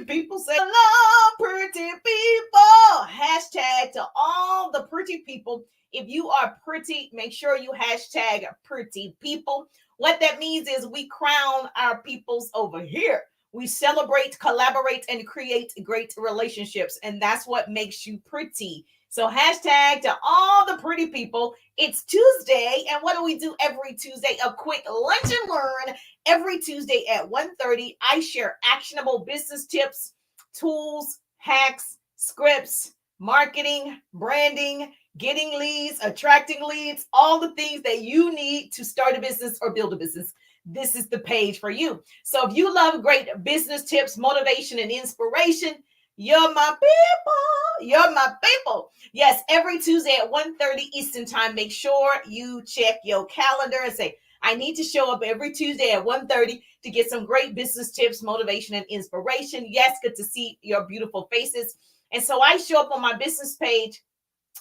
pretty people say, hello, pretty people. Hashtag to all the pretty people. If you are pretty, make sure you hashtag pretty people. What that means is we crown our peoples over here. We celebrate, collaborate, and create great relationships. And that's what makes you pretty. So hashtag to all the pretty people. It's Tuesday. And what do we do every Tuesday? A quick lunch and learn. Every Tuesday at 1:30, I share actionable business tips, tools, hacks, scripts, marketing, branding, getting leads, attracting leads, all the things that you need to start a business or build a business. This is the page for you. So if you love great business tips, motivation, and inspiration, you're my people. You're my people. Yes, every Tuesday at 1:30 Eastern Time, make sure you check your calendar and say, I need to show up every Tuesday at 1:30 to get some great business tips, motivation, and inspiration. Yes, good to see your beautiful faces. And so I show up on my business page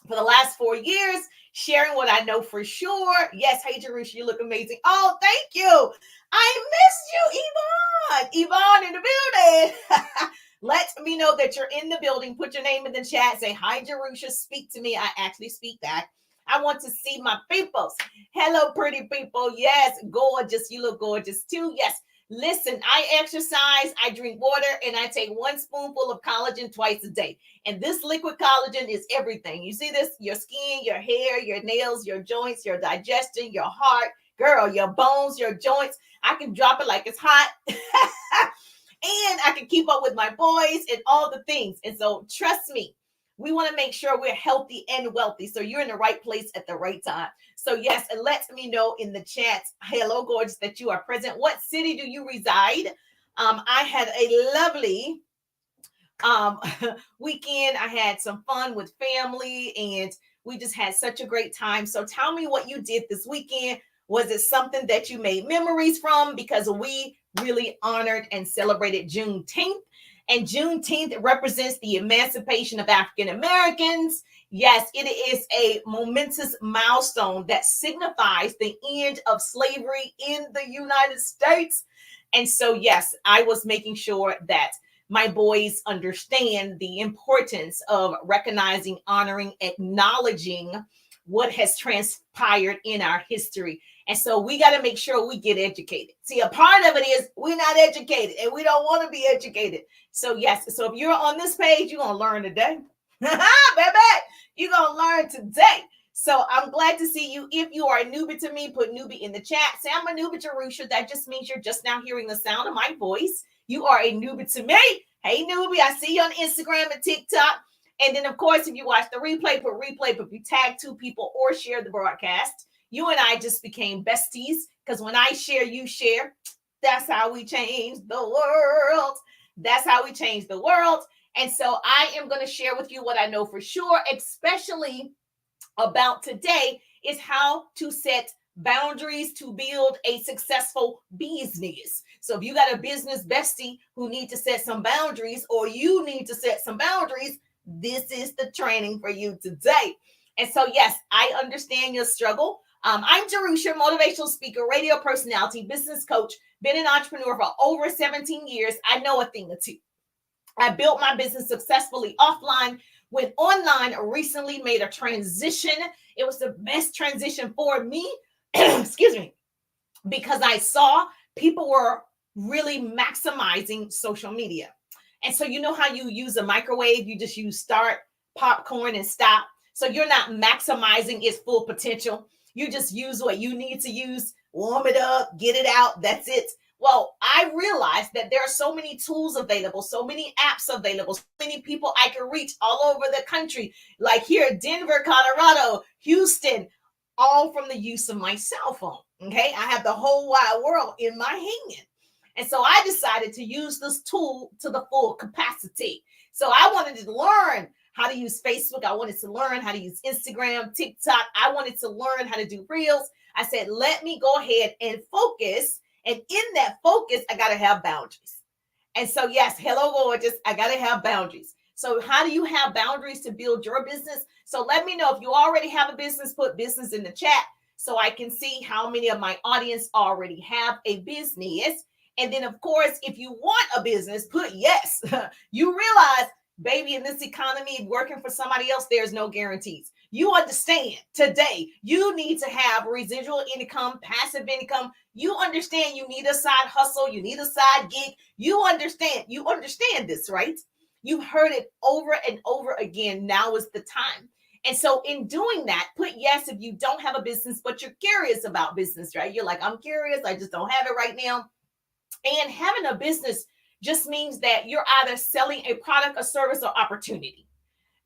for the last 4 years, sharing what I know for sure. Yes, hey, Jerusha, you look amazing. Oh, thank you. I missed you, Yvonne. Yvonne in the building. Let me know that you're in the building. Put your name in the chat. Say, hi, Jerusha, speak to me. I actually speak back. I want to see my peoples. Hello, pretty people. Yes, gorgeous. You look gorgeous too. Yes. Listen, I exercise, I drink water, and I take 1 spoonful of collagen twice a day. And this liquid collagen is everything. You see this? Your skin, your hair, your nails, your joints, your digestion, your heart, girl, your bones, your joints. I can drop it like it's hot. And I can keep up with my boys and all the things. And so trust me, we want to make sure we're healthy and wealthy. So you're in the right place at the right time. So yes, and let me know in the chat, hello, gorgeous, that you are present. What city do you reside? I had a lovely weekend. I had some fun with family and we just had such a great time. So tell me what you did this weekend. Was it something that you made memories from? Because we really honored and celebrated Juneteenth. And Juneteenth represents the emancipation of African Americans. Yes, it is a momentous milestone that signifies the end of slavery in the United States. And so, yes, I was making sure that my boys understand the importance of recognizing, honoring, acknowledging what has transpired in our history. And so we got to make sure we get educated. See, a part of it is we're not educated and we don't want to be educated. So yes, so if you're on this page, you're going to learn today. Baby, you're going to learn today. So I'm glad to see you. If you are a newbie to me, put newbie in the chat. Say I'm a newbie to Rusha. That just means you're just now hearing the sound of my voice. You are a newbie to me. Hey, newbie, I see you on Instagram and TikTok. And then, of course, if you watch the replay, put replay, but if you tag 2 people or share the broadcast, you and I just became besties because when I share, you share. That's how we change the world. That's how we change the world. And so I am going to share with you what I know for sure, especially about today, is how to set boundaries to build a successful business. So if you got a business bestie who need to set some boundaries or you need to set some boundaries, this is the training for you today. And so, yes, I understand your struggle. I'm Jerusha, motivational speaker, radio personality, business coach, been an entrepreneur for over 17 years. I know a thing or two. I built my business successfully offline, went online, recently made a transition. It was the best transition for me, excuse me, because I saw people were really maximizing social media. And so you know how you use a microwave, you just use start, popcorn, and stop. So you're not maximizing its full potential. You just use what you need to use, warm it up, get it out. That's it. Well, I realized that there are so many tools available, so many apps available, so many people I can reach all over the country, like here, Denver, Colorado, Houston, all from the use of my cell phone. Okay. I have the whole wide world in my hand. And so I decided to use this tool to the full capacity. So I wanted to learn how to use Facebook. I wanted to learn how to use Instagram, TikTok. I wanted to learn how to do reels. I said, let me go ahead and focus. And in that focus, I got to have boundaries. And so, yes, hello, gorgeous. I got to have boundaries. So how do you have boundaries to build your business? So let me know if you already have a business, put business in the chat so I can see how many of my audience already have a business. And then, of course, if you want a business, put yes. You realize, baby, in this economy, working for somebody else, there's no guarantees. You understand today you need to have residual income, passive income. You understand you need a side hustle, you need a side gig. You understand this, right? You've heard it over and over again. Now is the time. And so in doing that, put yes if you don't have a business, but you're curious about business, right? You're like, I'm curious, I just don't have it right now. And having a business just means that you're either selling a product, a service, or opportunity.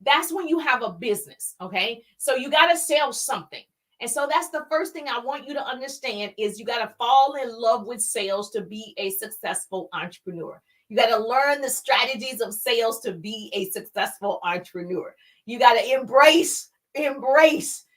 That's when you have a business, okay? So you got to sell something. And so that's the first thing I want you to understand is you got to fall in love with sales to be a successful entrepreneur. You got to learn the strategies of sales to be a successful entrepreneur. You got to embrace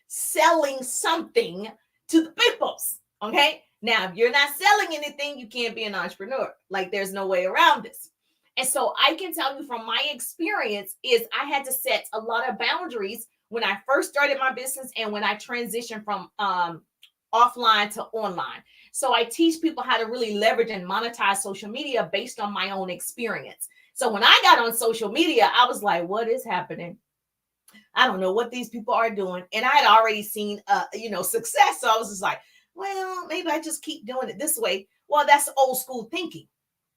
selling something to the peoples, okay? Now, if you're not selling anything, you can't be an entrepreneur. Like there's no way around this. And so I can tell you from my experience is I had to set a lot of boundaries when I first started my business and when I transitioned from offline to online. So I teach people how to really leverage and monetize social media based on my own experience. So when I got on social media, I was like, what is happening? I don't know what these people are doing. And I had already seen, success. So I was just like, well, maybe I just keep doing it this way. Well, that's old school thinking.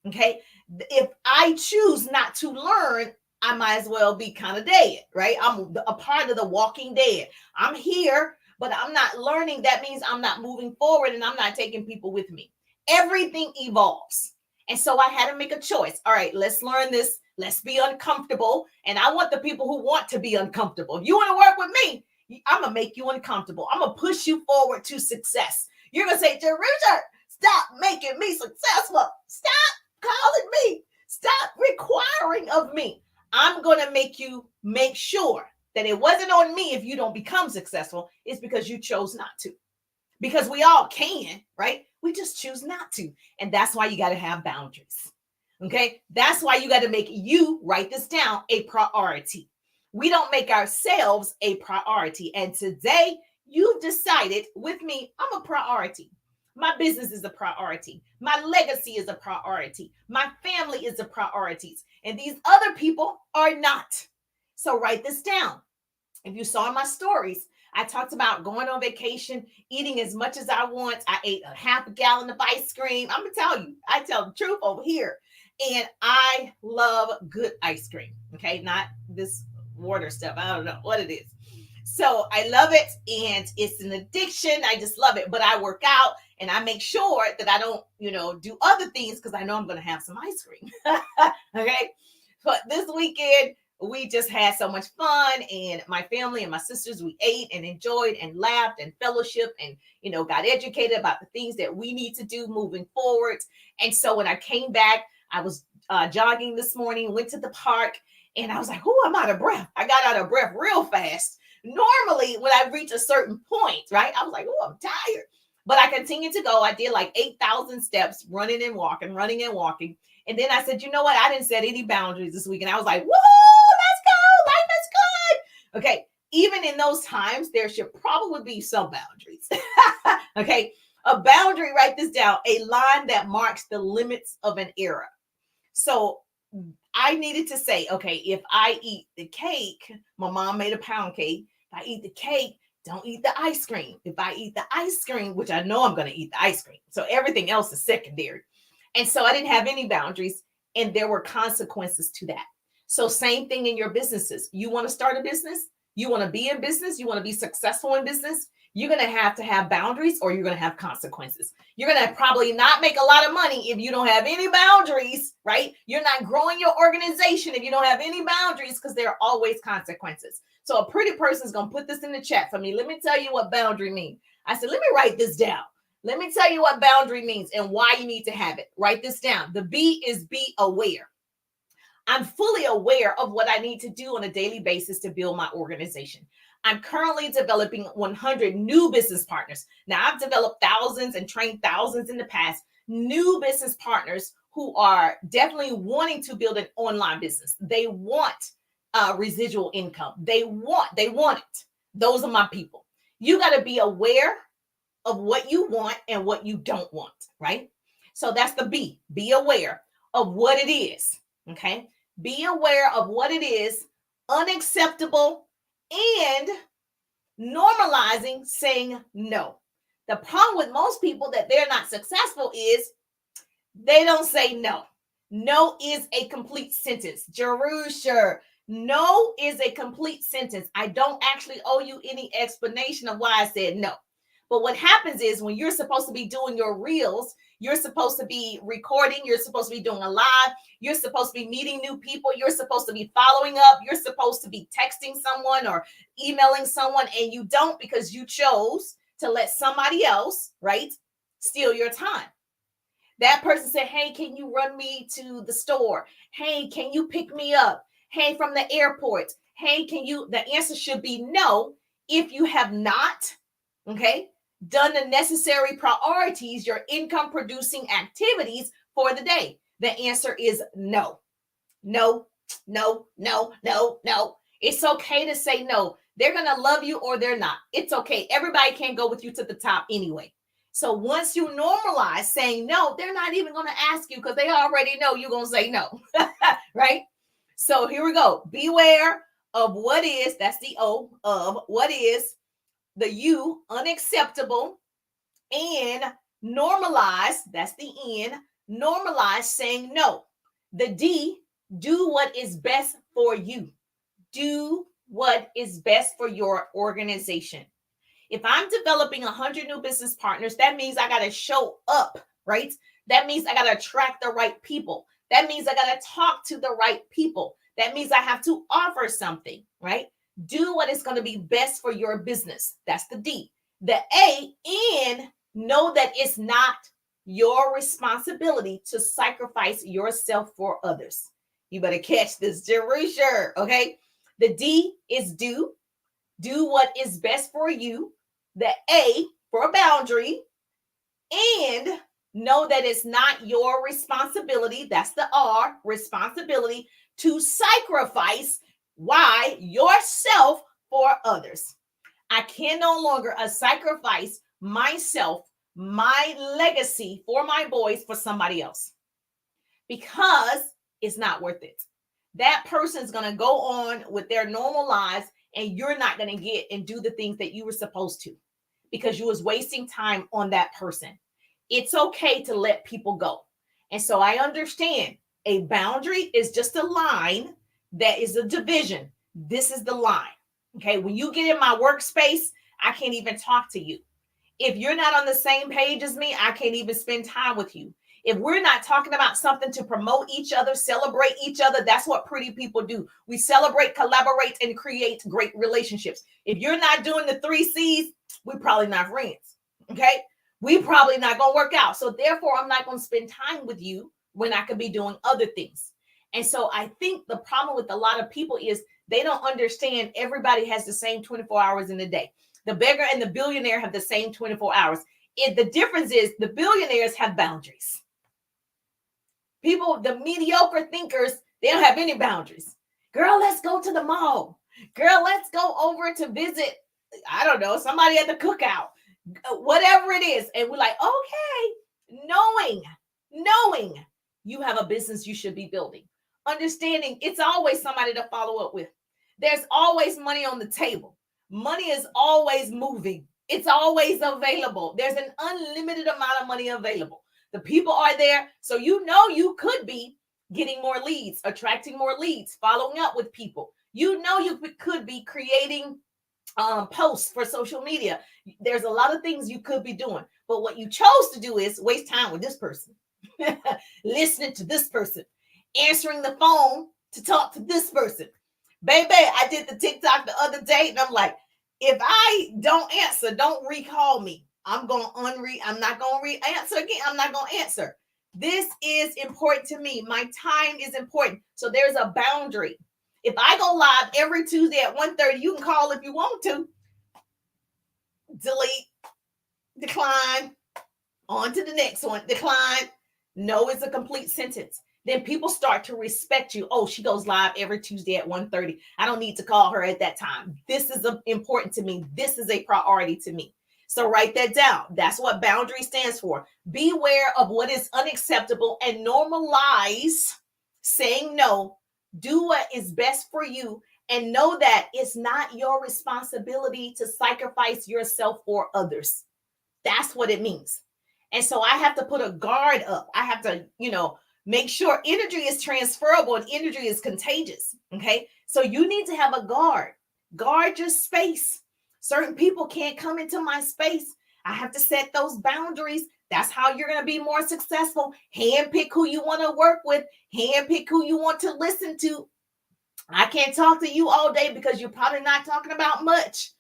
Okay. If I choose not to learn, I might as well be kind of dead, right? I'm a part of the walking dead. I'm here, but I'm not learning. That means I'm not moving forward and I'm not taking people with me. Everything evolves. And so I had to make a choice. All right, let's learn this. Let's be uncomfortable. And I want the people who want to be uncomfortable. If you want to work with me, I'm going to make you uncomfortable. I'm going to push you forward to success. You're going to say, Jerusha, stop making me successful. Stop calling me. Stop requiring of me. I'm going to make you make sure that it wasn't on me if you don't become successful. It's because you chose not to. Because we all can, right? We just choose not to. And that's why you got to have boundaries. Okay? That's why you got to make you, write this down, a priority. We don't make ourselves a priority. And today, you've decided with me, I'm a priority. My business is a priority. My legacy is a priority. My family is a priority. And these other people are not. So write this down. If you saw my stories, I talked about going on vacation, eating as much as I want. I ate a half a gallon of ice cream. I'm going to tell you, I tell the truth over here. And I love good ice cream. Okay. Not this water stuff. I don't know what it is. So I love it. And it's an addiction. I just love it. But I work out and I make sure that I don't, do other things because I know I'm going to have some ice cream. Okay. But this weekend, we just had so much fun, and my family and my sisters, we ate and enjoyed and laughed and fellowship and, got educated about the things that we need to do moving forward. And so when I came back, I was jogging this morning, went to the park, and I was like, oh, I'm out of breath. I got out of breath real fast. Normally, when I reach a certain point, right, I was like, oh, I'm tired. But I continued to go. I did like 8,000 steps, running and walking. And then I said, you know what? I didn't set any boundaries this week. And I was like, woo! Okay, even in those times, there should probably be some boundaries. Okay, a boundary, write this down, a line that marks the limits of an era. So I needed to say, okay, if I eat the cake, my mom made a pound cake. If I eat the cake, don't eat the ice cream. If I eat the ice cream, which I know I'm going to eat the ice cream. So everything else is secondary. And so I didn't have any boundaries, and there were consequences to that. So same thing in your businesses. You want to start a business? You want to be in business? You want to be successful in business? You're going to have boundaries, or you're going to have consequences. You're going to probably not make a lot of money if you don't have any boundaries, right? You're not growing your organization if you don't have any boundaries, because there are always consequences. So a pretty person is going to put this in the chat for me. Let me tell you what boundary means. I said, let me write this down. Let me tell you what boundary means and why you need to have it. Write this down. The B is be aware. I'm fully aware of what I need to do on a daily basis to build my organization. I'm currently developing 100 new business partners. Now, I've developed thousands and trained thousands in the past, new business partners who are definitely wanting to build an online business. They want residual income. They want it. Those are my people. You got to be aware of what you want and what you don't want, right? So that's the B. Be aware of what it is. Okay. Be aware of what it is unacceptable and normalizing saying no. The problem with most people that they're not successful is they don't say no. No is a complete sentence. Jerusha, no is a complete sentence. I don't actually owe you any explanation of why I said no. But what happens is when you're supposed to be doing your reels, you're supposed to be recording, you're supposed to be doing a live, you're supposed to be meeting new people, you're supposed to be following up, you're supposed to be texting someone or emailing someone, and you don't because you chose to let somebody else, right, steal your time. That person said, hey, can you run me to the store? Hey, can you pick me up? Hey, from the airport. Hey, can you? The answer should be no. If you have not, okay, done the necessary priorities, your income producing activities for the day, the answer is no. No, no, no, no, no. It's okay to say no. They're going to love you or they're not. It's okay. Everybody can't go with you to the top anyway. So once you normalize saying no, they're not even going to ask you because they already know you're going to say no, right? So here we go. Beware of what is, that's the O of what is, the U, unacceptable, and normalize, that's the N, normalize saying no. The D, do what is best for you. Do what is best for your organization. If I'm developing 100 new business partners, that means I got to show up, right? That means I got to attract the right people. That means I got to talk to the right people. That means I have to offer something, right? Do what is going to be best for your business. That's the D. The A, and know that it's not your responsibility to sacrifice yourself for others. You better catch this, Jerusha, okay? The D is do. Do what is best for you. The A for a boundary, and know that it's not your responsibility. That's the R, responsibility, to sacrifice why yourself for others. I can no longer sacrifice myself, my legacy for my boys for somebody else because it's not worth it. That person's going to go on with their normal lives and you're not going to get and do the things that you were supposed to because you was wasting time on that person. It's okay to let people go. And so I understand a boundary is just a line that is a division. This is the line. Okay. When you get in my workspace, I can't even talk to you. If you're not on the same page as me, I can't even spend time with you. If we're not talking about something to promote each other, celebrate each other, that's what pretty people do. We celebrate, collaborate, and create great relationships. If you're not doing the 3 C's, we're probably not friends. Okay. We probably not going to work out. So therefore, I'm not going to spend time with you when I could be doing other things. And so I think the problem with a lot of people is they don't understand everybody has the same 24 hours in a day. The beggar and the billionaire have the same 24 hours. The difference is the billionaires have boundaries. People, the mediocre thinkers, they don't have any boundaries. Girl, let's go to the mall. Girl, let's go over to visit, I don't know, somebody at the cookout, whatever it is. And we're like, okay, knowing you have a business you should be building. Understanding it's always somebody to follow up with. There's always money on the table. Money is always moving. It's always available. There's an unlimited amount of money available. The people are there. So you know you could be getting more leads, attracting more leads, following up with people. You know you could be creating posts for social media. There's a lot of things you could be doing. But what you chose to do is waste time with this person, listening to this person, answering the phone to talk to this person. Baby, I did the TikTok the other day and I'm like, if I don't answer, don't recall me. I'm going to I'm not going to answer again. I'm not going to answer. This is important to me. My time is important. So there's a boundary. If I go live every Tuesday at 1:30, you can call if you want to. Delete, decline, on to the next one, decline. No is a complete sentence. Then people start to respect you. Oh, she goes live every Tuesday at 1:30. I don't need to call her at that time. This is important to me. This is a priority to me. So write that down. That's what boundary stands for. Beware of what is unacceptable and normalize saying no Do what is best for you, and know that it's not your responsibility to sacrifice yourself for others. That's what it means. And so I have to put a guard up. I have to, make sure energy is transferable and energy is contagious. Okay. So you need to have a guard. Guard your space. Certain people can't come into my space. I have to set those boundaries. That's how you're going to be more successful. Handpick who you want to work with. Handpick who you want to listen to. I can't talk to you all day because you're probably not talking about much.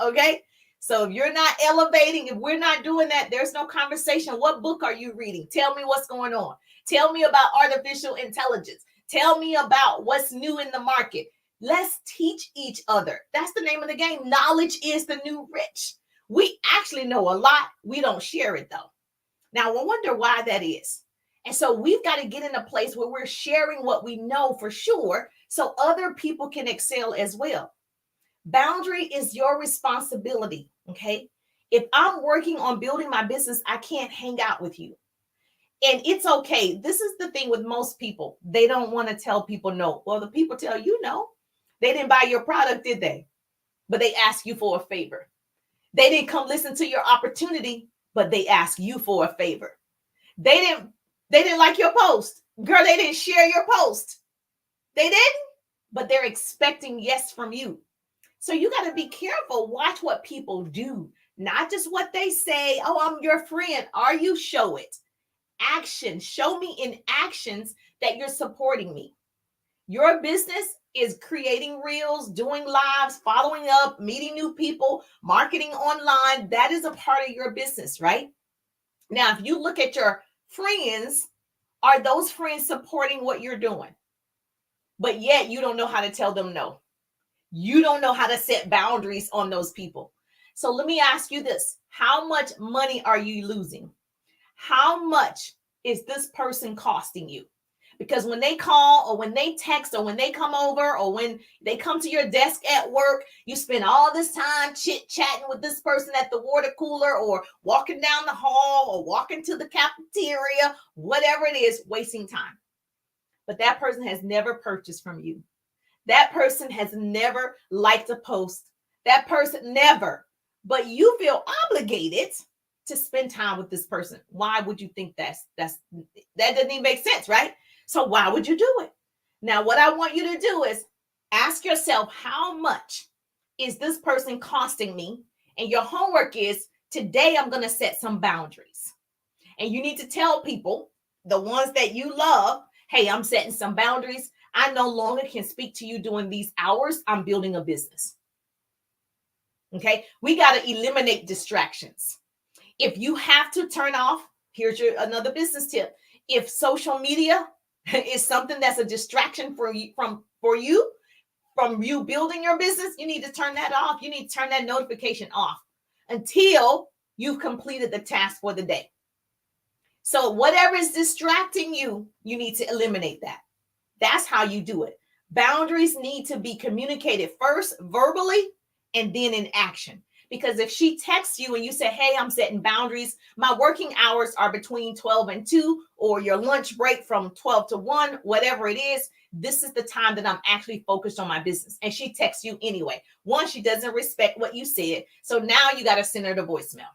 Okay. So if you're not elevating, if we're not doing that, there's no conversation. What book are you reading? Tell me what's going on. Tell me about artificial intelligence. Tell me about what's new in the market. Let's teach each other. That's the name of the game. Knowledge is the new rich. We actually know a lot. We don't share it though. Now, I wonder why that is. And so we've got to get in a place where we're sharing what we know for sure so other people can excel as well. Boundary is your responsibility. Okay. If I'm working on building my business, I can't hang out with you. And it's okay. This is the thing with most people. They don't want to tell people no. Well, the people tell you no. They didn't buy your product, did they? But they ask you for a favor. They didn't come listen to your opportunity, but they ask you for a favor. They didn't like your post. Girl, they didn't share your post. They didn't, but they're expecting yes from you. So you got to be careful. Watch what people do, not just what they say. Oh, I'm your friend. Are you? Show it. Action. Show me in actions that you're supporting me. Your business is creating reels, doing lives, following up, meeting new people, marketing online. That is a part of your business, right? Now, if you look at your friends, are those friends supporting what you're doing? But yet you don't know how to tell them no. You don't know how to set boundaries on those people. So let me ask you this. How much money are you losing? How much is this person costing you? Because when they call or when they text or when they come over or when they come to your desk at work, you spend all this time chit-chatting with this person at the water cooler or walking down the hall or walking to the cafeteria, whatever it is, wasting time. But that person has never purchased from you. That person has never liked a post. That person never. But you feel obligated to spend time with this person. Why would you think that doesn't even make sense, right? So why would you do it? Now, what I want you to do is ask yourself, how much is this person costing me? And your homework is, today I'm going to set some boundaries. And you need to tell people, the ones that you love, hey, I'm setting some boundaries. I no longer can speak to you during these hours. I'm building a business. Okay. We got to eliminate distractions. If you have to turn off, here's another business tip. If social media is something that's a distraction from you building your business, you need to turn that off. You need to turn that notification off until you've completed the task for the day. So whatever is distracting you, you need to eliminate that. That's how you do it. Boundaries need to be communicated first verbally and then in action. Because if she texts you and you say, hey, I'm setting boundaries, my working hours are between 12 and 2, or your lunch break from 12 to 1, whatever it is, this is the time that I'm actually focused on my business. And she texts you anyway. One, she doesn't respect what you said. So now you got to send her the voicemail.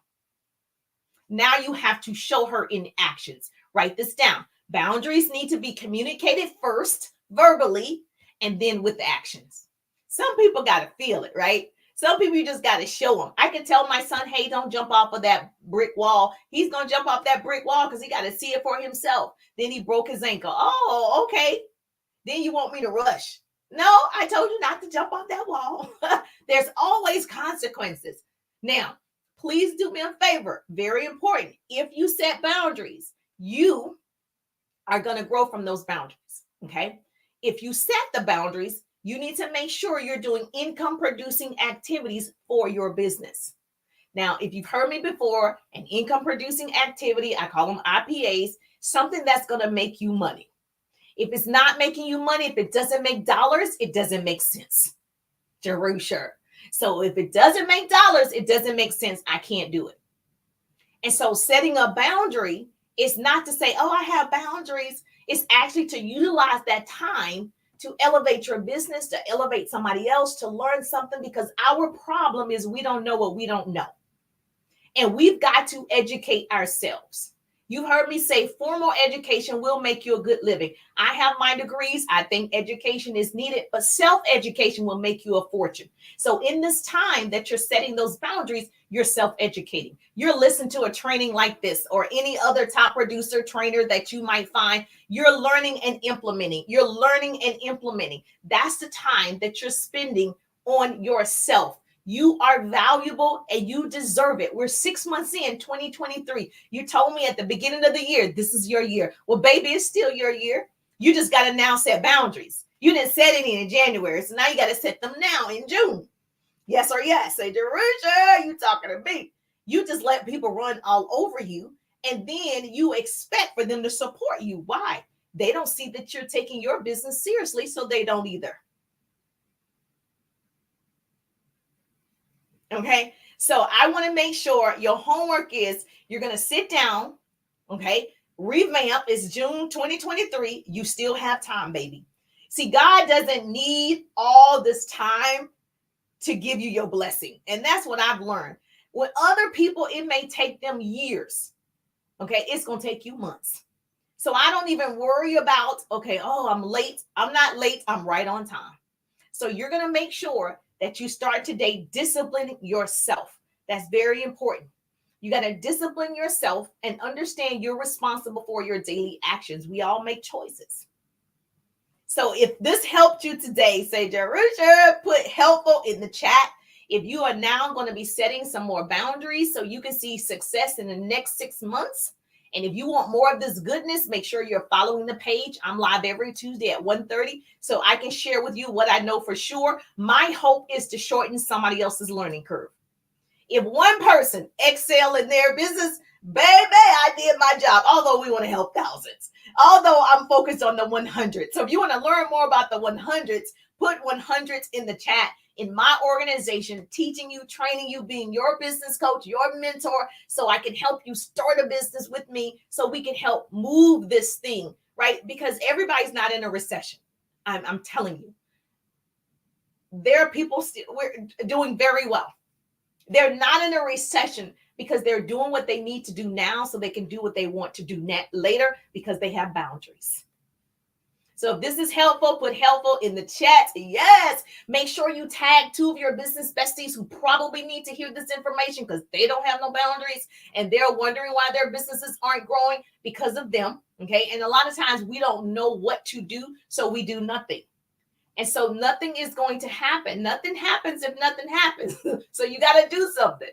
Now you have to show her in actions. Write this down. Boundaries need to be communicated first verbally and then with actions. Some people got to feel it, right? Some people you just got to show them. I can tell my son, hey, don't jump off of that brick wall. He's going to jump off that brick wall because he got to see it for himself. Then he broke his ankle. Oh, okay. Then you want me to rush. No, I told you not to jump off that wall. There's always consequences. Now, please do me a favor. Very important. If you set boundaries, you are going to grow from those boundaries. Okay. If you set the boundaries, you need to make sure you're doing income producing activities for your business. Now, if you've heard me before, an income producing activity, I call them IPAs, something that's going to make you money. If it's not making you money, if it doesn't make dollars, it doesn't make sense. Sure. So if it doesn't make dollars, it doesn't make sense. I can't do it. And so setting a boundary is not to say, oh, I have boundaries. It's actually to utilize that time to elevate your business, to elevate somebody else, to learn something, because our problem is we don't know what we don't know. And we've got to educate ourselves. You've heard me say formal education will make you a good living. I have my degrees. I think education is needed, but self-education will make you a fortune. So in this time that you're setting those boundaries, you're self-educating. You're listening to a training like this or any other top producer trainer that you might find. You're learning and implementing. You're learning and implementing. That's the time that you're spending on yourself. You are valuable and you deserve it. We're 6 months in 2023. You told me at the beginning of the year, this is your year. Well, baby, it's still your year. You just got to now set boundaries. You didn't set any in January, so now you got to set them now in June. Yes or yes. Say, Jerusha, you talking to me. You just let people run all over you, and then you expect for them to support you. Why? They don't see that you're taking your business seriously, so they don't either. Okay, so I want to make sure your homework is you're going to sit down, okay, revamp. It's June 2023. You still have time, baby. See, God doesn't need all this time to give you your blessing. And that's what I've learned. With other people, it may take them years. Okay, it's going to take you months. So I don't even worry about, okay, oh, I'm late. I'm not late. I'm right on time. So you're going to make sure that you start today disciplining yourself. That's very important. You got to discipline yourself and understand you're responsible for your daily actions. We all make choices. So if this helped you today, say, Jerusha, put helpful in the chat. If you are now going to be setting some more boundaries so you can see success in the next 6 months. And if you want more of this goodness, make sure you're following the page. I'm live every Tuesday at 1:30 so I can share with you what I know for sure. My hope is to shorten somebody else's learning curve. If one person excel in their business, baby, I did my job. Although we want to help thousands. Although I'm focused on the 100. So if you want to learn more about the 100s, put 100s in the chat. In my organization, teaching you, training you, being your business coach, your mentor, so I can help you start a business with me so we can help move this thing, right? Because everybody's not in a recession. I'm telling you. There are people still we're doing very well. They're not in a recession because they're doing what they need to do now so they can do what they want to do later because they have boundaries. So if this is helpful, put helpful in the chat. Yes. Make sure you tag 2 of your business besties who probably need to hear this information because they don't have no boundaries and they're wondering why their businesses aren't growing because of them. Okay. And a lot of times we don't know what to do, so we do nothing. And so nothing is going to happen. Nothing happens if nothing happens. So you got to do something.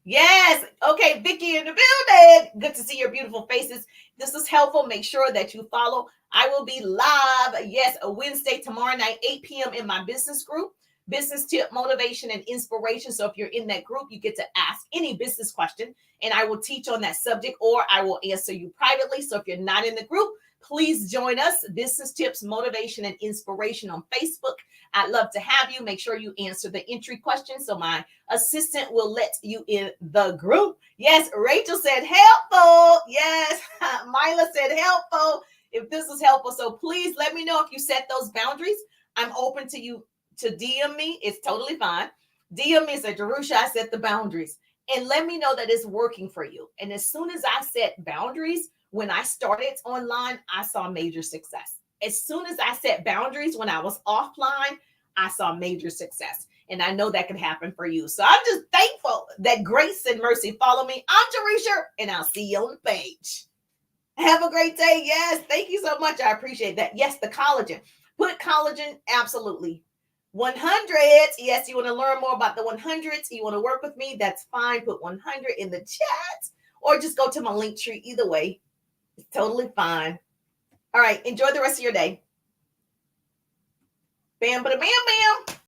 Yes. Okay, Vicky in the building. Good to see your beautiful faces. This is helpful. Make sure that you follow. I will be live, yes, a Wednesday tomorrow night, 8 p.m. in my business group, Business Tip, Motivation, and Inspiration. So if you're in that group, you get to ask any business question, and I will teach on that subject, or I will answer you privately. So if you're not in the group, please join us, Business Tips, Motivation, and Inspiration on Facebook. I'd love to have you. Make sure you answer the entry question so my assistant will let you in the group. Yes, Rachel said helpful. Yes, Mila said helpful. If this is helpful, so please let me know if you set those boundaries. I'm open to you to DM me. It's totally fine. DM me and say, Jerusha, I set the boundaries. And let me know that it's working for you. And as soon as I set boundaries, when I started online, I saw major success. As soon as I set boundaries when I was offline, I saw major success. And I know that can happen for you. So I'm just thankful that grace and mercy follow me. I'm Jerusha, and I'll see you on the page. Have a great day. Yes, thank you so much. I appreciate that. Yes, the collagen. Put collagen, absolutely. 100. Yes, you want to learn more about the 100s. You want to work with me, that's fine. Put 100 in the chat or just go to my link tree. Either way, it's totally fine. All right, enjoy the rest of your day. Bam, bada, bam, bam.